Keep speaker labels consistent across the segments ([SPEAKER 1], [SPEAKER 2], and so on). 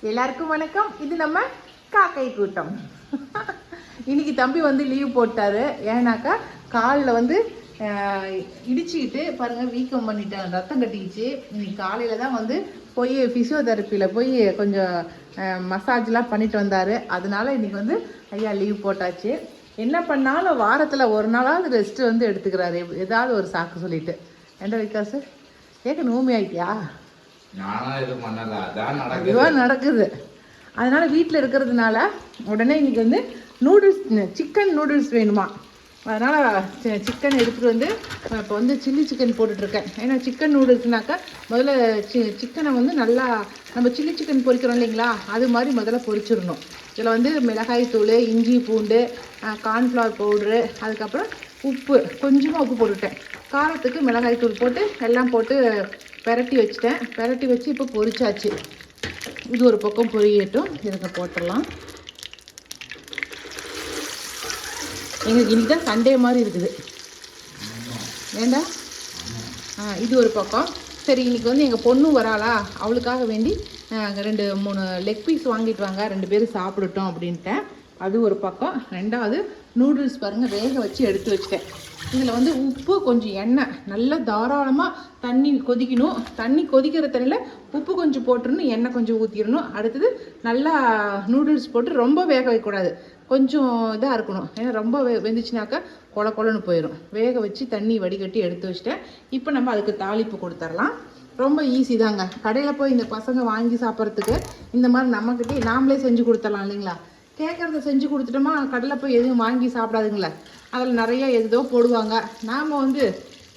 [SPEAKER 1] எல்லாருக்கும் வணக்கம். இது நம்ம காக்கை கூட்டம். இன்னைக்கு தம்பி வந்து லீவ் போட்டாரு. ஏன்னாக்கா காலில் வந்து இடிச்சுக்கிட்டு பாருங்க வீக்கம் பண்ணிட்டேன், ரத்தம் கட்டிக்கிச்சு. இன்னைக்கு காலையில் தான் வந்து போய் ஃபிசியோதெரப்பியில் போய் கொஞ்சம் மசாஜ்லாம் பண்ணிட்டு வந்தார். அதனால இன்னைக்கு வந்து ஐயா லீவ் போட்டாச்சு. என்ன பண்ணாலும் வாரத்தில் ஒரு நாளாவது ரெஸ்ட்டு வந்து எடுத்துக்கிறாரு, ஏதாவது ஒரு சாக்கு சொல்லிட்டு. ஏண்டா விகாசு கேட்க நோம்பி ஆயிட்டியா? இதுவாக நடக்குது. அதனால வீட்டில் இருக்கிறதுனால உடனே இன்னைக்கு வந்து நூடுல்ஸ், சிக்கன் நூடுல்ஸ் வேணுமா, அதனால் சிக்கன் எடுத்துகிட்டு வந்து இப்போ வந்து சில்லி சிக்கன் போட்டுட்ருக்கேன். ஏன்னா சிக்கன் நூடுல்ஸ்னாக்கா முதல்ல சிக்கனை வந்து நல்லா நம்ம சில்லி சிக்கன் பொரிக்கிறோம் இல்லைங்களா, அது மாதிரி முதல்ல பொரிச்சிடணும். இதில் வந்து மிளகாய் தூள், இஞ்சி பூண்டு, கார்ன்ஃப்ளவர் பவுட்ரு, அதுக்கப்புறம் உப்பு, கொஞ்சமாக உப்பு போட்டுவிட்டேன். காரத்துக்கு மிளகாய் தூள் போட்டு எல்லாம் போட்டு பெரட்டி வச்சுட்டேன். பெரட்டி வச்சு இப்போ பொரிச்சாச்சு. இது ஒரு பக்கம் பொரியட்டும். இதுக்கு போட்டுடலாம். எங்களுக்கு இன்னைக்கு தான் சண்டே மாதிரி இருக்குது வேண்டா. இது ஒரு பக்கம். சரி, இன்னைக்கு வந்து எங்கள் பொண்ணு வராளா, அவளுக்காக வேண்டி 2-3 லெக் பீஸ் வாங்கிட்டு வாங்க, 2 பேரும் சாப்பிடட்டும் அப்படின்ட்டேன். அது ஒரு பக்கம். ரெண்டாவது நூடுல்ஸ் பாருங்கள் வேக வச்சு எடுத்து வச்சுட்டேன். இதில் வந்து உப்பு, கொஞ்சம் எண்ணெய், நல்லா தாராளமாக தண்ணி கொதிக்கணும். தண்ணி கொதிக்கிற தண்ணியில் உப்பு கொஞ்சம் போட்டுருணும், எண்ணெய் கொஞ்சம் ஊற்றிடணும். அடுத்தது நல்லா நூடுல்ஸ் போட்டு ரொம்ப வேக வைக்கக்கூடாது, கொஞ்சம் இதாக இருக்கணும். ஏன்னா ரொம்ப வெந்துச்சுனாக்கா கொல கொலன்னு போயிடும். வேக வச்சு தண்ணி வடிகட்டி எடுத்து வச்சுட்டேன். இப்போ நம்ம அதுக்கு தாளிப்பு கொடுத்துடலாம். ரொம்ப ஈஸி தாங்க. கடையில் போய் இந்த பசங்க வாங்கி சாப்பிட்றதுக்கு இந்த மாதிரி நம்மக்கிட்டே நாமளே செஞ்சு கொடுத்துடலாம் இல்லைங்களா. கேட்குறத செஞ்சு கொடுத்துட்டோமா, கடையில் போய் எதுவும் வாங்கி சாப்பிடாதுங்களே. அதில் நிறைய எதோ போடுவாங்க. நாம் வந்து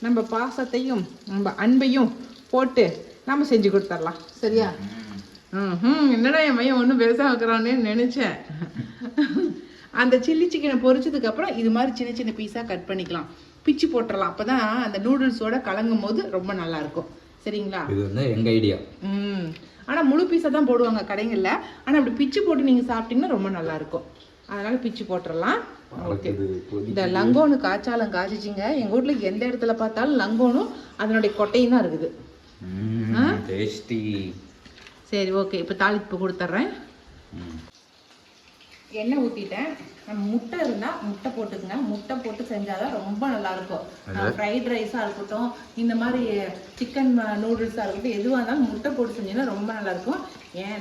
[SPEAKER 1] நம்ம பாசத்தையும் நம்ம அன்பையும் போட்டு நம்ம செஞ்சு கொடுத்துடலாம். சரியா? என்னடா என் மையம் ஒன்றும் பெருசாக வைக்கிறானே நினச்சேன். அந்த சில்லி சிக்கனை பொரிச்சதுக்கப்புறம் இது மாதிரி சின்ன சின்ன பீஸாக கட் பண்ணிக்கலாம், பிச்சு போட்டுடலாம். அப்போ தான் அந்த நூடுல்ஸோட கலங்கும் போது ரொம்ப நல்லாயிருக்கும். சரிங்களா? இது வந்து எங்கள் ஐடியா. ஆனால் முழு பீஸாக தான் போடுவாங்க கடைகளில். ஆனால் அப்படி பிச்சு போட்டு நீங்கள் சாப்பிட்டீங்கன்னா ரொம்ப நல்லாயிருக்கும். அதனால் பிச்சு போட்டுடலாம். ஓகே. இந்த லங்கோனு காய்ச்சாலும் காய்ச்சிச்சிங்க. எங்கள் வீட்டில் எந்த இடத்துல பார்த்தாலும் லங்கோனும் அதனுடைய கொட்டையும் தான் இருக்குது. சரி, ஓகே. இப்போ தாளிப்பு கொடுத்துட்றேன். எண்ணெய் ஊற்றிட்டேன். நம்ம முட்டை இருந்தால் முட்டை போட்டுக்கங்க. முட்டை போட்டு செஞ்சால் தான் ரொம்ப நல்லாயிருக்கும். ஃப்ரைட் ரைஸாக இருக்கட்டும், இந்த மாதிரி சிக்கன் நூடுல்ஸாக இருக்கட்டும், எதுவாக இருந்தாலும் முட்டை போட்டு செஞ்சீங்கன்னா ரொம்ப நல்லாயிருக்கும்.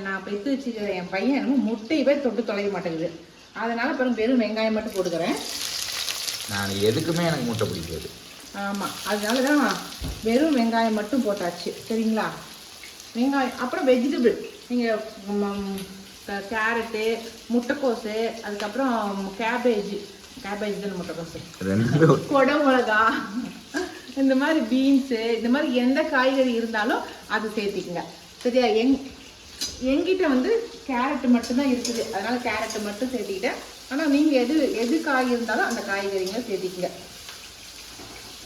[SPEAKER 1] நான் பெற்று வச்சுக்கிறேன் என் பையன் என்னமோ முட்டையவே தொட்டு தொலைய மாட்டேங்குது. அதனால் பிறகு வெறும் வெங்காயம் மட்டும் போட்டுக்கிறேன்.
[SPEAKER 2] நான் எதுக்குமே எனக்கு முட்டை பிடிக்காது.
[SPEAKER 1] ஆமாம், அதனால தான் வெறும் வெங்காயம் மட்டும் போட்டாச்சு. சரிங்களா? வெங்காயம், அப்புறம் வெஜிடபிள் நீங்கள் கேரட்டு, முட்டைக்கோசு, அதுக்கப்புறம் கேபேஜ் தானே முட்டைக்கோசு, கொடை மிளகா, இந்த மாதிரி பீன்ஸு, இந்த மாதிரி எந்த காய்கறி இருந்தாலும் அது சேர்த்திக்குங்க. சரியா? எங்கிட்ட வந்து கேரட்டு மட்டும்தான் இருக்குது, அதனால் கேரட்டு மட்டும் சேர்த்திக்கிட்டேன். ஆனால் நீங்கள் எது காய் இருந்தாலும் அந்த காய்கறிங்களை சேர்த்திக்குங்க.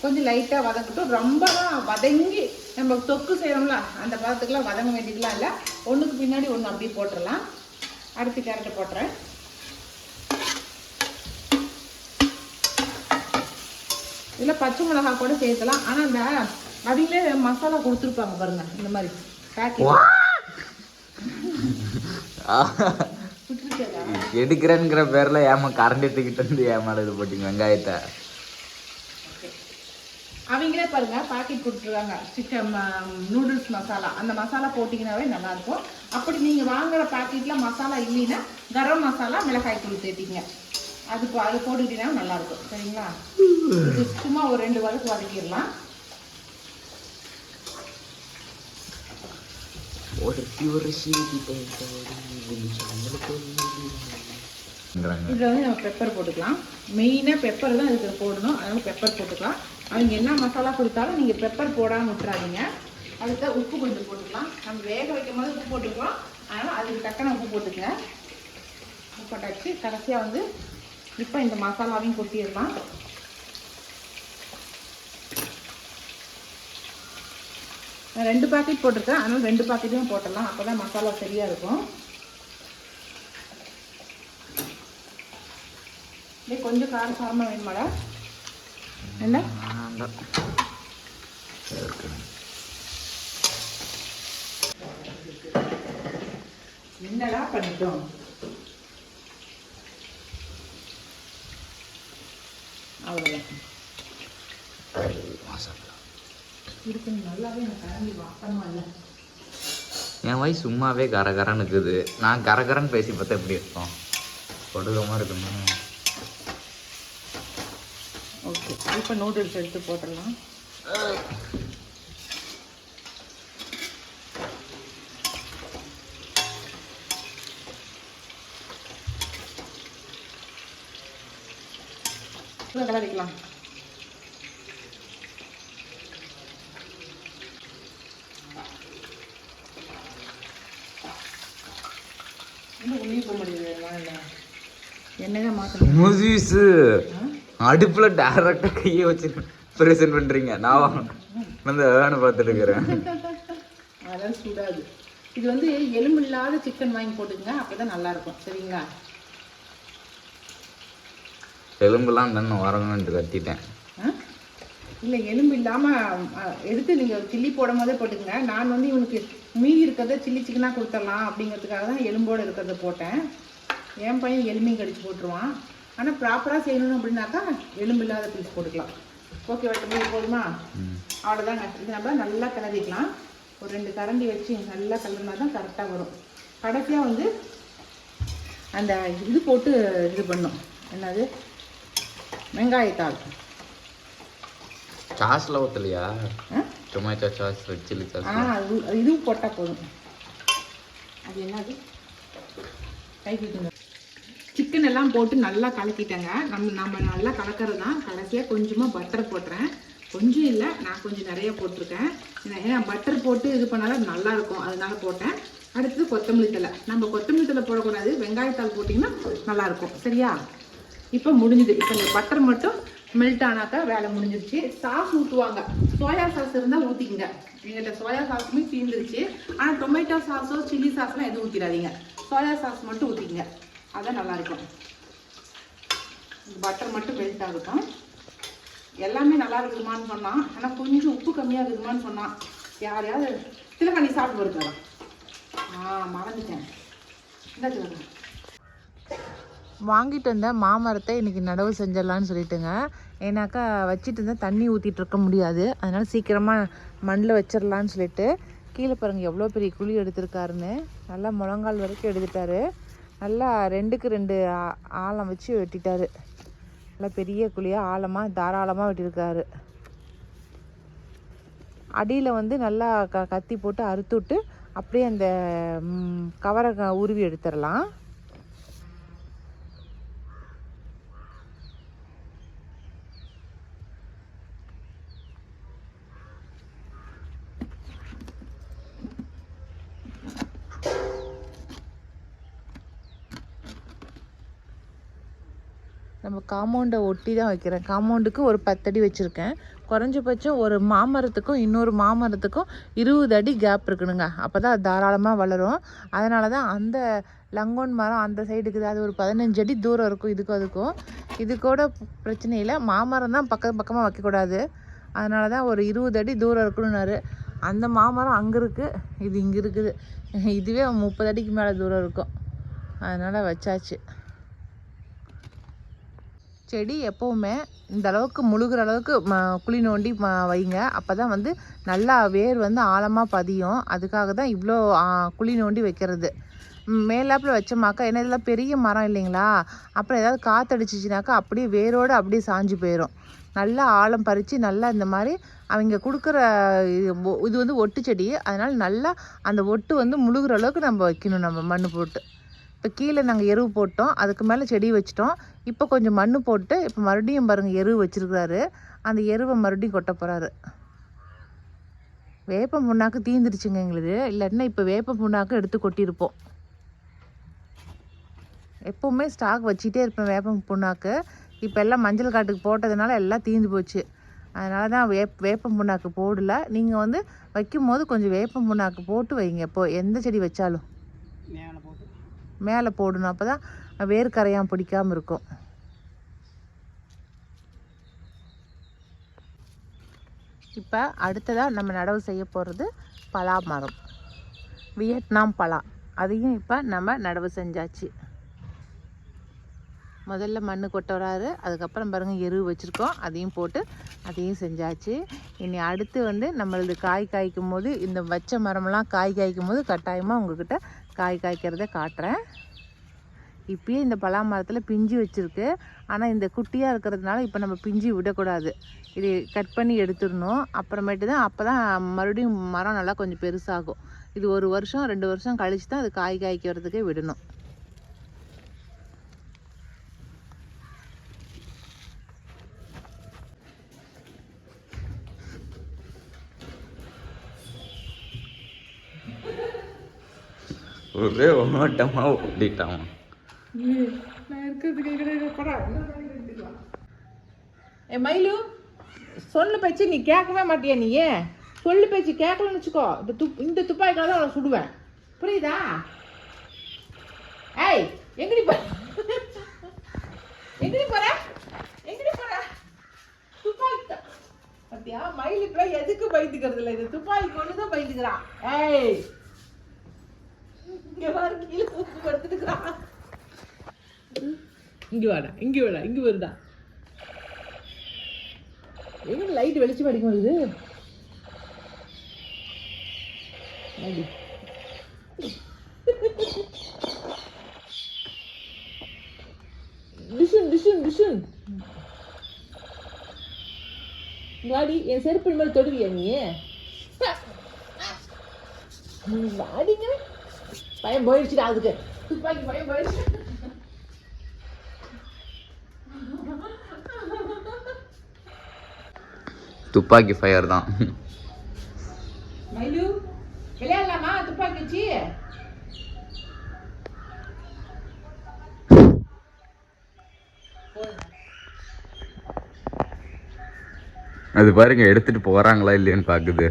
[SPEAKER 1] கொஞ்சம் லைட்டாக வதங்கட்டும். ரொம்பலாம் வதங்கி நம்ம தொக்கு செய்கிறோம்ல அந்த பதத்துக்குலாம் வதங்க வேண்டியதுலாம் இல்லை. ஒன்றுக்கு பின்னாடி ஒன்று அப்படியே போட்டுடலாம். அடுத்து கேரட்டை போட்டுறேன். இதில் பச்சை மிளகா கூட சேர்க்கலாம். ஆனால் இந்த அவங்களே மசாலா கொடுத்துருப்பாங்க பாருங்க, இந்த மாதிரி பேக்கெட்
[SPEAKER 2] எடுக்கிறேங்கிற பேர்ல ஏமா கரண்ட் எடுத்துக்கிட்டு வந்து ஏமாட இது போட்டிங்க வெங்காயத்தை.
[SPEAKER 1] அவங்களே பாருங்க பாக்கெட் கொடுத்துருவாங்க சிக்கன் நூடுல்ஸ் மசாலா. அந்த மசாலா போட்டிங்கன்னாவே நல்லாயிருக்கும். அப்படி நீங்கள் வாங்குகிற பாக்கெட்டில் மசாலா இல்லைன்னா கரம் மசாலா, மிளகாய் தூள் சேர்த்திங்க. அது போட்டுக்கிட்டீங்கன்னா நல்லாயிருக்கும். சரிங்களா? இது சும்மா ஒரு 2 வதக்கு வதக்கிடலாம். இதில் வந்து நம்ம பெப்பர் போட்டுக்கலாம். மெயினாக பெப்பர் தான் இதுக்கு போடணும், அதனால் பெப்பர் போட்டுக்கலாம். அவங்க என்ன மசாலா கொடுத்தாலும் நீங்கள் பெப்பர் போடாமல் விட்டுறாதீங்க. அதுக்கு உப்பு கொஞ்சம் போட்டுக்கலாம். நம்ம வேக வைக்கும் போது உப்பு போட்டுக்கலாம், அதனால் அதுக்கு தக்கன உப்பு போட்டுக்கங்க. உப்பு போட்டாச்சு. கடைசியாக வந்து இப்போ இந்த மசாலாவையும் கொட்டிடலாம். நான் 2 பாக்கெட் போட்டிருக்கேன், அதனால் 2 பாக்கெட்டும் போட்டுடலாம். அப்போ தான் மசாலா சரியாக இருக்கும். கொஞ்சம் காரசாரமாக வேணுமாடா? என்ன என்னடா பண்ணிட்டோம். அவ்வளோதான் இருக்கு. நல்லாவே எனக்கு கரண்டி வாசமாக இல்லை.
[SPEAKER 2] என் வயசு சும்மாவே கரகரன்னு இருக்குது. நான் கரகரன்னு பேசி பார்த்தா எப்படி இருக்கும்? கொடூரமாக இருக்குமா?
[SPEAKER 1] ஓகே, இப்போ நூடுல்ஸ் எடுத்து போட்டுடலாம். கலரிக்கலாம்.
[SPEAKER 2] அடுப்புல டைரக்டா கையை வச்சு பிரசன்ட் பண்றீங்க. நான் வந்து பார்த்துட்டு இருக்கிறேன்.
[SPEAKER 1] அதெல்லாம் சுடாது. இது வந்து எலும்பு இல்லாத சிக்கன் வாங்கி போட்டுக்கங்க, அப்பதான் நல்லா இருக்கும். சரிங்களா?
[SPEAKER 2] எலும்புலாம் தானே வரணும்னு கத்திட்டேன்.
[SPEAKER 1] இல்லை, எலும்பு இல்லாமல் எடுத்து நீங்கள் சில்லி போடும் போதே போட்டுக்கங்க. நான் வந்து இவனுக்கு மீதி இருக்கிறத சில்லி சிக்கனாக கொடுத்துடலாம் அப்படிங்கிறதுக்காக தான் எலும்போடு இருக்கிறத போட்டேன். என் பையன் எலும்பையும் கடிச்சு போட்டுருவான். ஆனால் ப்ராப்பராக செய்யணும் அப்படின்னாக்கா எலும்பு இல்லாத பீஸ் போட்டுக்கலாம். ஓகே, வட்டமே போதுமா? அவ்வளோதாங்க. இது நம்ம நல்லா கிளறிக்கலாம். ஒரு 2 கரண்டி வச்சு நல்லா கிளறினா தான் கரெக்டாக வரும். கடைசியாக வந்து அந்த இது போட்டு இது பண்ணும். என்னது? வெங்காயத்தாள்.
[SPEAKER 2] சாஸ்ல ஊற்றலையா? Tomato sauce, red chilli sauce.
[SPEAKER 1] இதுவும் போட்டால் போதும். அது என்னது? கைக்கிட்டுங்க. சிக்கன் எல்லாம் போட்டு நல்லா கலக்கிட்டேங்க. நம்ம நல்லா கலக்கிறது தான். கடைசியாக கொஞ்சமாக பட்டர் போட்டுறேன். கொஞ்சம் இல்லை, நான் கொஞ்சம் நிறைய போட்டிருக்கேன். ஏன்னா பட்டர் போட்டு இது பண்ணாலும் நல்லாயிருக்கும், அதனால போட்டேன். அடுத்தது கொத்தமல்லி தழை. நம்ம கொத்தமல்லி தழை போடக்கூடாது, வெங்காயத்தாள் போட்டிங்கன்னா நல்லாயிருக்கும். சரியா? இப்போ முடிஞ்சுது. இப்போ இந்த பட்டர் மட்டும் மெல்ட் ஆனாக்கா வேலை முடிஞ்சிருச்சு. சாஸ் ஊற்றுவாங்க. சோயா சாஸ் இருந்தால் ஊற்றிக்கிங்க. எங்கள்கிட்ட சோயா சாஸுமே தீர்ந்துருச்சு. ஆனால் டொமேட்டோ சாஸோ சில்லி சாஸ்லாம் எதுவும் ஊற்றிடாதீங்க. சோயா சாஸ் மட்டும் ஊற்றிக்கிங்க, அதான் நல்லாயிருக்கும். பட்டர் மட்டும் மெல்ட் ஆகட்டும். எல்லாமே நல்லா இருக்குதுமான்னு சொன்னான். ஆனால் கொஞ்சம் உப்பு கம்மியாக இருக்குதுமான்னு சொன்னான். யாரையாவது திலக்கண்ணி சாப்பிட்டு வருக்கலாம். மறந்துட்டேன். இந்த திலக்கண்ணி வாங்கிட்டு வந்த மாமரத்தை இன்றைக்கி நடவு செஞ்சிடலான்னு சொல்லிட்டுங்க. ஏன்னாக்கா வச்சுட்டு இருந்தால் தண்ணி ஊற்றிட்டு இருக்க முடியாது. அதனால் சீக்கிரமாக மண்ணில் வச்சிடலான்னு சொல்லிட்டு கீழே பாருங்கள் எவ்வளோ பெரிய குழி எடுத்திருக்காருன்னு. நல்லா முழங்கால் வரைக்கும் எடுத்துட்டாரு. நல்லா 2க்கு 2 ஆழம் வச்சு வெட்டிட்டாரு. நல்லா பெரிய குழியாக ஆழமாக தாராளமாக வெட்டியிருக்காரு. அடியில் வந்து நல்லா கத்தி போட்டு அறுத்து விட்டு அப்படியே அந்த கவரை உருவி எடுத்துடலாம். நம்ம காம்பவுண்டை ஒட்டி தான் வைக்கிறேன். காம்பவுண்டுக்கு ஒரு 10 அடி வச்சுருக்கேன். குறைஞ்சபட்சம் ஒரு மாமரத்துக்கும் இன்னொரு மாமரத்துக்கும் 20 அடி கேப் இருக்கணுங்க. அப்போ தான் அது தாராளமாக வளரும். அதனால தான் அந்த லங்கோன் மரம் அந்த சைடு இருக்குது. அது ஒரு 15 அடி தூரம் இருக்கும் இதுக்கும் அதுக்கும். இது கூட பிரச்சனை இல்லை. மாமரம் தான் பக்கமாக வைக்கக்கூடாது. அதனால தான் ஒரு 20 அடி தூரம் இருக்கணும்னாரு. அந்த மாமரம் அங்கே இருக்குது, இது இங்கே இருக்குது. இதுவே 30 அடிக்கு மேலே தூரம் இருக்கும். அதனால் வச்சாச்சு. செடி எப்போவுமே இந்த அளவுக்கு முழுகிற அளவுக்கு குழி நோண்டி வைங்க. அப்போ தான் வந்து நல்லா வேர் வந்து ஆழமாக பதியும். அதுக்காக தான் இவ்வளோ குழி நோண்டி வைக்கிறது. மேலாப்பில் வச்சோமாக்கா, ஏன்னா இதெல்லாம் பெரிய மரம் இல்லைங்களா, அப்புறம் ஏதாவது காற்றடிச்சிச்சினாக்கா அப்படியே வேரோடு அப்படியே சாஞ்சு போயிடும். நல்லா ஆழம் பறித்து நல்லா இந்த மாதிரி அவங்க கொடுக்குற இது வந்து ஒட்டு செடி. அதனால் நல்லா அந்த ஒட்டு வந்து முழுகிற அளவுக்கு நம்ம வைக்கணும். நம்ம மண் போட்டு இப்போ கீழே நாங்கள் எருவு போட்டோம், அதுக்கு மேலே செடி வச்சிட்டோம். இப்போ கொஞ்சம் மண் போட்டு இப்போ மறுபடியும் பாருங்கள் எருவு வச்சுருக்கிறாரு. அந்த எருவை மறுபடியும் கொட்ட போகிறாரு. வேப்ப புண்ணாக்கு தீந்துருச்சுங்க எங்களுக்கு. இல்லாட்டினா இப்போ வேப்ப புண்ணாக்கு எடுத்து கொட்டியிருப்போம். எப்போவுமே ஸ்டாக் வச்சுட்டே இருப்பேன் வேப்ப புண்ணாக்கு. இப்போ எல்லாம் மஞ்சள் காட்டுக்கு போட்டதுனால எல்லாம் தீந்து போச்சு. அதனால தான் வேப்ப புண்ணாக்கு போடல. நீங்கள் வந்து வைக்கும் போது கொஞ்சம் வேப்ப புண்ணாக்கு போட்டு வைங்க. இப்போ எந்த செடி வச்சாலும் மேலே போடணும். அப்போ தான் வேர் கரையான் பிடிக்காமல் இருக்கும். இப்போ அடுத்ததாக நம்ம நடவு செய்ய போகிறது பலா மரம். வியட்நாம் பலா. அதையும் இப்போ நம்ம நடவு செஞ்சாச்சு. முதல்ல மண் கொட்ட வராது, அதுக்கப்புறம் பாருங்கள் எரு வச்சுருக்கோம், அதையும் போட்டு அதையும் செஞ்சாச்சு. இனி அடுத்து வந்து நம்மளது காய் காய்க்கும் போது, இந்த வச்ச மரமெல்லாம் காய் காய்க்கும் போது கட்டாயமாக உங்கள்கிட்ட காய் காய்க்கிறத காட்டுறேன். இப்பயே இந்த பலா மரத்தில் பிஞ்சு வச்சுருக்கு. ஆனால் இந்த குட்டியாக இருக்கிறதுனால இப்போ நம்ம பிஞ்சு விடக்கூடாது, இது கட் பண்ணி எடுத்துடணும். அப்புறமேட்டு தான் அப்போ தான் மறுபடியும் மரம் நல்லா கொஞ்சம் பெருசாகும். இது 1 வருஷம் 2 வருஷம் கழித்து தான் அது காய் காய்க்கிறதுக்கே விடணும்.
[SPEAKER 2] ஒரே ஓட்டமாக ஓட்டிட்டான்.
[SPEAKER 1] மயிலு, சொல்லு பேச்சு நீ கேட்கவே மாட்டியா? நீ சொல்லு பேச்சு கேட்கலன்னு வச்சுக்கோ, இந்த துப்பாக்கியால தான் அவளை சுடுவேன், புரியுதா? ஏய், எங்கடி போற? எங்கடி போற? எங்கடி போற? துப்பாக்கி பாத்தியா? மயில் இப்ப எதுக்கு பயந்துக்கிறது இல்லை, இது துப்பாக்கி கொண்டுதான் பயந்துக்கிறான். ஏய், இங்க வர கீழே தூக்கி படுத்துக்கிறான். இங்க வாடா, இங்க வாடா, இங்க வருதா? எங்க லைட் வெளிச்சம் அடிக்க முடியுது? டிஷன் டிஷன் டிஷன் வாடி, என் செருப்பு மேல தொடுவியா நீ? வாடிங்க, பயம் போயிடுச்சுடா, அதுக்கு துப்பாக்கி பயம் போயிடுச்சு.
[SPEAKER 2] துப்பாக்கி ஃபயர் தான்.
[SPEAKER 1] மயிலு, விளையாடலாமா துப்பாக்கி வச்சு?
[SPEAKER 2] அது பாருங்க, எடுத்துட்டு போறாங்களா இல்லையான்னு பாக்குது.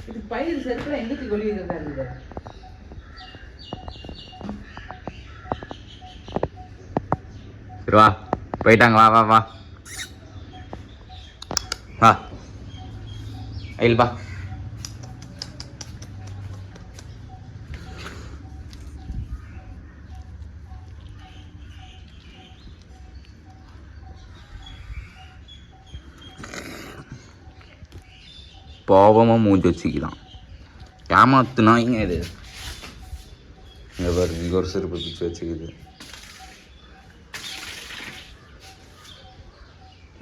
[SPEAKER 1] இது பயிர் செருப்புல எங்கத்தி கொள்ளிக்கிறதா இருக்குது.
[SPEAKER 2] சரி வா, போயிட்டாங்க, வா வா வா வா ஐல் வா. பாவமாக மூஞ்சி வச்சுக்கலாம், ஏமாத்துனாங்க. இது இங்கே பாரு, இங்கே ஒரு செருப்பு பிடிச்சி வச்சுக்குது.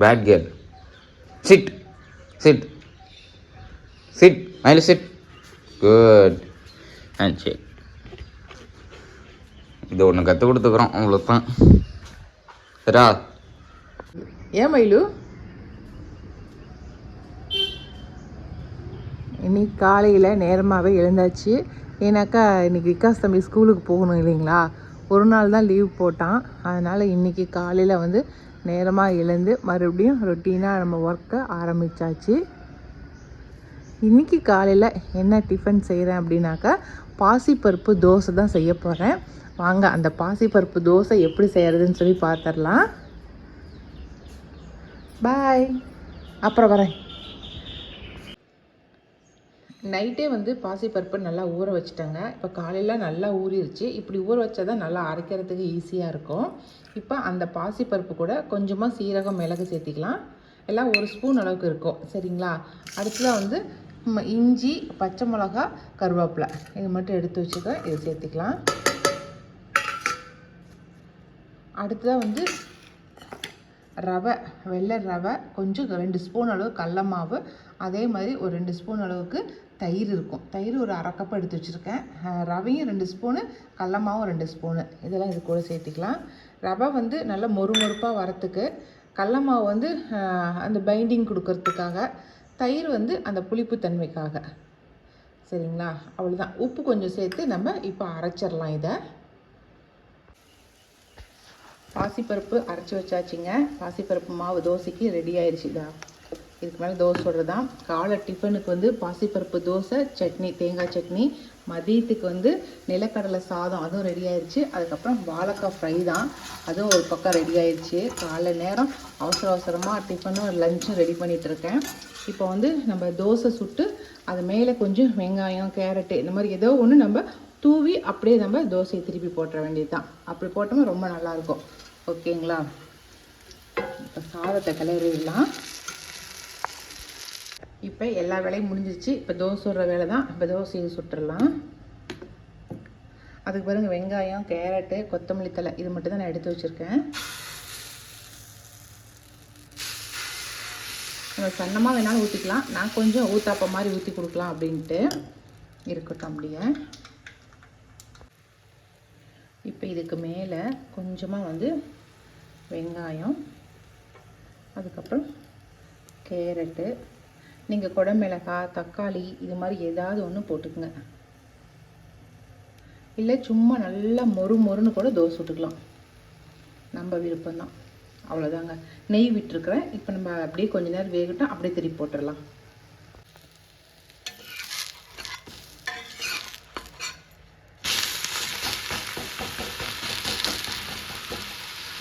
[SPEAKER 2] Bad girl, sit sit sit மயிலு சிட், குட் அண்ட் சிட். இது ஒன்று கற்றுக் கொடுத்துக்குறோம், அவ்வளோதான். சரியா?
[SPEAKER 1] ஏன் மயிலு, இன்னைக்கு காலையில் நேரமாகவே எழுந்தாச்சு. ஏன்னாக்கா இன்றைக்கி விகாஸ் தம்பி ஸ்கூலுக்கு போகணும் இல்லைங்களா, ஒரு நாள் தான் லீவ் போட்டான். அதனால் இன்றைக்கி காலையில் வந்து நேரமாக எழுந்து மறுபடியும் ரொட்டீனாக நம்ம ஒர்க்கை ஆரம்பித்தாச்சு. இன்றைக்கி காலையில் என்ன டிஃபன் செய்கிறேன் அப்படின்னாக்கா, பாசிப்பருப்பு தோசை தான் செய்ய போகிறேன். வாங்க அந்த பாசிப்பருப்பு தோசை எப்படி செய்கிறதுன்னு சொல்லி பார்த்துடலாம். பாய், அப்புறம் வரேன். நைட்டே வந்து பாசிப்பருப்பு நல்லா ஊற வச்சுட்டேங்க. இப்போ காலையில் நல்லா ஊறிடுச்சு. இப்படி ஊற வச்சா தான் நல்லா அரைக்கிறதுக்கு ஈஸியாக இருக்கும். இப்போ அந்த பாசிப்பருப்பு கூட கொஞ்சமாக சீரகம் மிளகு சேர்த்திக்கலாம். எல்லாம் 1 ஸ்பூன் அளவுக்கு இருக்கும், சரிங்களா? அடுத்ததாக வந்து இஞ்சி, பச்சை மிளகா, கருவேப்பிலை இது மட்டும் எடுத்து வச்சுக்க, இது சேர்த்திக்கலாம். அடுத்ததாக வந்து ரவை, வெள்ளை ரவை, கொஞ்சம் 2 ஸ்பூன் அளவு கடல மாவு, அதே மாதிரி ஒரு 2 ஸ்பூன் அளவுக்கு தயிர் இருக்கும். தயிர் ஒரு 1/2 கப் எடுத்து வச்சுருக்கேன். ரவையும் 2 ஸ்பூனு, கடல மாவும் 2 ஸ்பூனு, இதெல்லாம் இது கூட சேர்த்திக்கலாம். ரவை வந்து நல்லா மொறுமொறுப்பாக வரத்துக்கு, கடல மாவு வந்து அந்த பைண்டிங் கொடுக்கறதுக்காக, தயிர் வந்து அந்த புளிப்பு தன்மைக்காக, சரிங்களா? அவ்வளோதான். உப்பு கொஞ்சம் சேர்த்து நம்ம இப்போ அரைச்சிடலாம். இதை பாசிப்பருப்பு அரைச்சி வச்சாச்சுங்க. பாசிப்பருப்பு மாவு தோசைக்கு ரெடி ஆயிடுச்சு. இதா இதுக்கு மேலே தோசை சுடுறது தான். காலை டிஃபனுக்கு வந்து பாசிப்பருப்பு தோசை, சட்னி, தேங்காய் சட்னி. மதியத்துக்கு வந்து நிலக்கடலை சாதம், அதுவும் ரெடி ஆயிடுச்சு. அதுக்கப்புறம் வாழைக்காய் ஃப்ரை தான், அதுவும் ஒரு பக்கம் ரெடி ஆயிடுச்சு. காலை நேரம் அவசரமாக டிஃபனும் லஞ்சும் ரெடி பண்ணிகிட்டு இருக்கேன். இப்போ வந்து நம்ம தோசை சுட்டு அது மேலே கொஞ்சம் வெங்காயம், கேரட்டு இந்த மாதிரி ஏதோ ஒன்று நம்ம தூவி அப்படியே நம்ம தோசையை திருப்பி போட்டுற வேண்டியது தான். அப்படி போட்டோம்னா ரொம்ப நல்லாயிருக்கும். ஓகேங்களா? இப்போ சாதத்தை கிளறிடலாம். இப்போ எல்லா வேலையும் முடிஞ்சிச்சு. இப்போ தோசை சுடுற வேலை தான். இப்போ தோசையை சுட்டுடலாம். அதுக்கு பிறகு வெங்காயம், கேரட்டு, கொத்தமல்லி தழை இது மட்டும் தான் நான் எடுத்து வச்சுருக்கேன். நம்ம சன்னமாக வேணாலும் ஊற்றிக்கலாம். நான் கொஞ்சம் ஊத்தாப்ப மாதிரி ஊற்றி கொடுக்கலாம் அப்படின்ட்டு இருக்கட்டும் அப்படியே. இப்போ இதுக்கு மேலே கொஞ்சமாக வந்து வெங்காயம், அதுக்கப்புறம் கேரட்டு, நீங்கள் குடமிளகாய், தக்காளி இது மாதிரி ஏதாவது ஒன்று போட்டுக்குங்க. இல்லை சும்மா நல்லா மொறுன்னு கூட தோசை விட்டுக்கலாம், நம்ம விருப்பம்தான். அவ்வளோதாங்க. நெய் விட்டுருக்குறேன். இப்போ நம்ம அப்படியே கொஞ்ச நேரம் வேகட்டும், அப்படியே திருப்பி போட்டுடலாம்.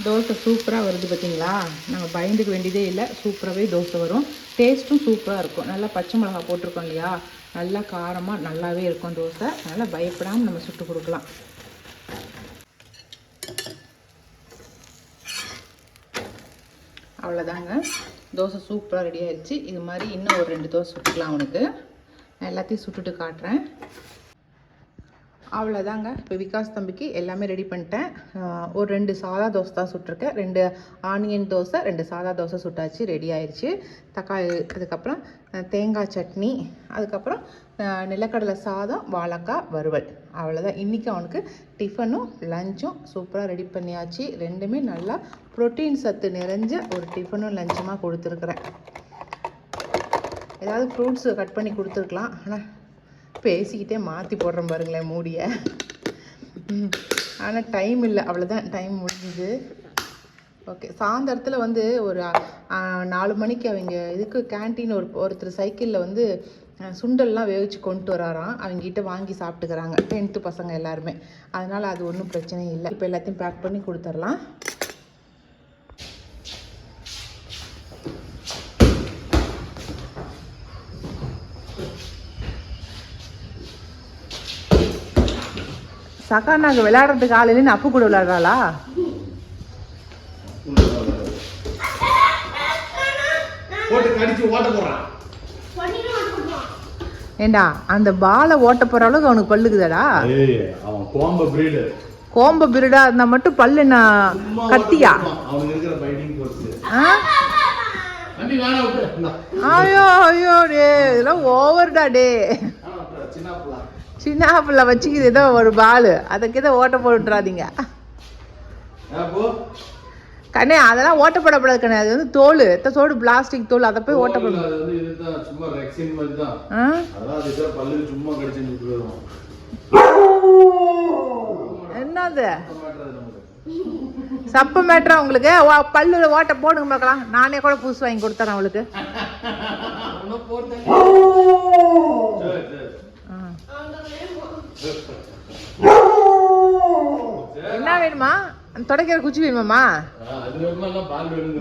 [SPEAKER 1] தோசை சூப்பராக வருது பார்த்தீங்களா? நம்ம பயந்துக்க வேண்டியதே இல்லை, சூப்பராகவே தோசை வரும். டேஸ்ட்டும் சூப்பராக இருக்கும். நல்லா பச்சை மிளகாய் போட்டிருக்கோம் இல்லையா, நல்லா காரமாக நல்லாவே இருக்கும் தோசை. அதனால் பயப்படாமல் நம்ம சுட்டு கொடுக்கலாம். அவ்வளோதாங்க, தோசை சூப்பராக ரெடி ஆயிடுச்சு. இது மாதிரி இன்னும் ஒரு 2 தோசை சுட்டுக்கலாம் அவனுக்கு. நான் எல்லாத்தையும் சுட்டுட்டு காட்டுறேன். அவ்வளோதாங்க. இப்போ விகாஸ் தம்பிக்கு எல்லாமே ரெடி பண்ணிட்டேன். ஒரு 2 சாதா தோசை தான் சுட்டிருக்கேன். 2 ஆனியன் தோசை, 2 சாதா தோசை சுட்டாச்சு, ரெடி ஆயிடுச்சு. தக்காளி, அதுக்கப்புறம் தேங்காய் சட்னி, அதுக்கப்புறம் நிலக்கடலை சாதம், வாழைக்காய் வறுவல். அவ்வளோதான். இன்றைக்கி அவனுக்கு டிஃபனும் லஞ்சும் சூப்பராக ரெடி பண்ணியாச்சு. ரெண்டுமே நல்லா ப்ரோட்டீன் சத்து நிறைஞ்ச ஒரு டிஃபனும் லஞ்சுமாக கொடுத்துருக்குறேன். ஏதாவது ஃப்ரூட்ஸு கட் பண்ணி கொடுத்துருக்கலாம், ஆனால் பேசிக்கிட்டே மாற்றி போடுறேன் பாருங்களேன் மூடியை. ஆனால் டைம் இல்லை, அவ்வளோதான், டைம் முடிஞ்சுது. ஓகே, சாயந்தரத்தில் வந்து ஒரு 4 மணிக்கு அவங்க இதுக்கு கேன்டீன் ஒருத்தர் சைக்கிளில் வந்து சுண்டல்லாம் வேவிச்சு கொண்டு வராராம். அவங்ககிட்ட வாங்கி சாப்பிட்டுக்கிறாங்க 10th பசங்க எல்லாருமே. அதனால் அது ஒன்றும் பிரச்சனை இல்லை. இப்போ எல்லாத்தையும் பேக் பண்ணி கொடுத்துர்லாம். சகானாக்கு விளையாடுறதுக்கு ஆளுன்னு அப்பு கூட விளையாடுறாளா? ஏண்டா அந்த பாலை ஓட்ட போற அளவுக்கு அவனுக்கு பல்லுக்குதாடா? கோம்ப பிரீடா இருந்தா மட்டும் பல்லு என்ன கத்தியா? ஐயோ ஐயோ டே, இதெல்லாம் ஓவர்டா டே. சின்ன பிள்ளை வச்சுக்கிது ஏதோ ஒரு பால், அதுக்கு ஏதோ ஓட்ட போட்டுறாதீங்க கண்ணே. அதெல்லாம் ஓட்டப்படப்படாது கண்ணே, அது வந்து தோல், தோடு பிளாஸ்டிக் தோல், அதை போய் ஓட்டப்படும். என்னது சப்ப மேட்ரா உங்களுக்கு? பல்லு ஓட்ட போடுங்க பார்க்கலாம். நானே கூட புதுசு வாங்கி கொடுத்தறேன் அவளுக்கு. என்ன வேணுமா? தொடக்கிற குச்சி வேணுமாம்மா?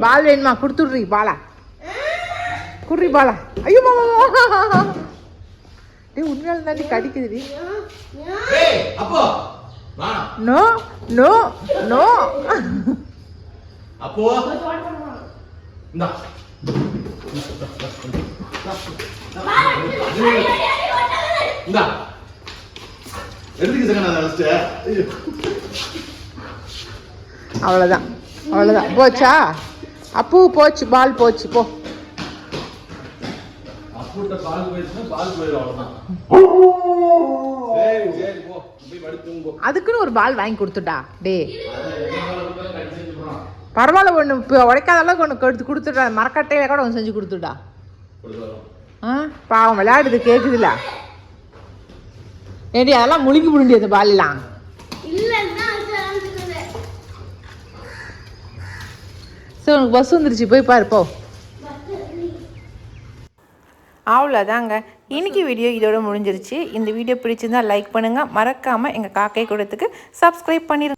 [SPEAKER 1] பால் வேணுமா? கொடுத்துட்றீ பாலா, குடுறி பாலா. ஐயோ மாமா, டே உண்மையால தாண்டி கடிக்குதுடி. No no no. அப்போ அவ்வளோதான், அவ்வளோதான், போச்சா? அப்பு போச்சு, பால் போச்சு, போ. அதுக்குன்னு ஒரு பால் வாங்கி கொடுத்துட்டா டே. பரவாயில்ல, ஒன்று உடைக்காத அளவுக்கு ஒன்று கொடுத்துட்டா. மரக்கட்டையில கூட ஒன்று செஞ்சு கொடுத்துட்டா. பாவம் விளையாடுது, கேட்குதுல்ல ஏடி? அதெல்லாம் முழுங்கி முடிஞ்சு அந்த பால்லாம். சரி, உனக்கு பஸ் வந்துருச்சு, போய் பாரு போ. அவ்வளோதாங்க, இன்றைக்கி வீடியோ இதோட முடிஞ்சிருச்சு. இந்த வீடியோ பிடிச்சிருந்தால் லைக் பண்ணுங்கள், மறக்காமல் எங்கள் காக்கை கூடத்துக்கு சப்ஸ்கிரைப் பண்ணிடுங்க.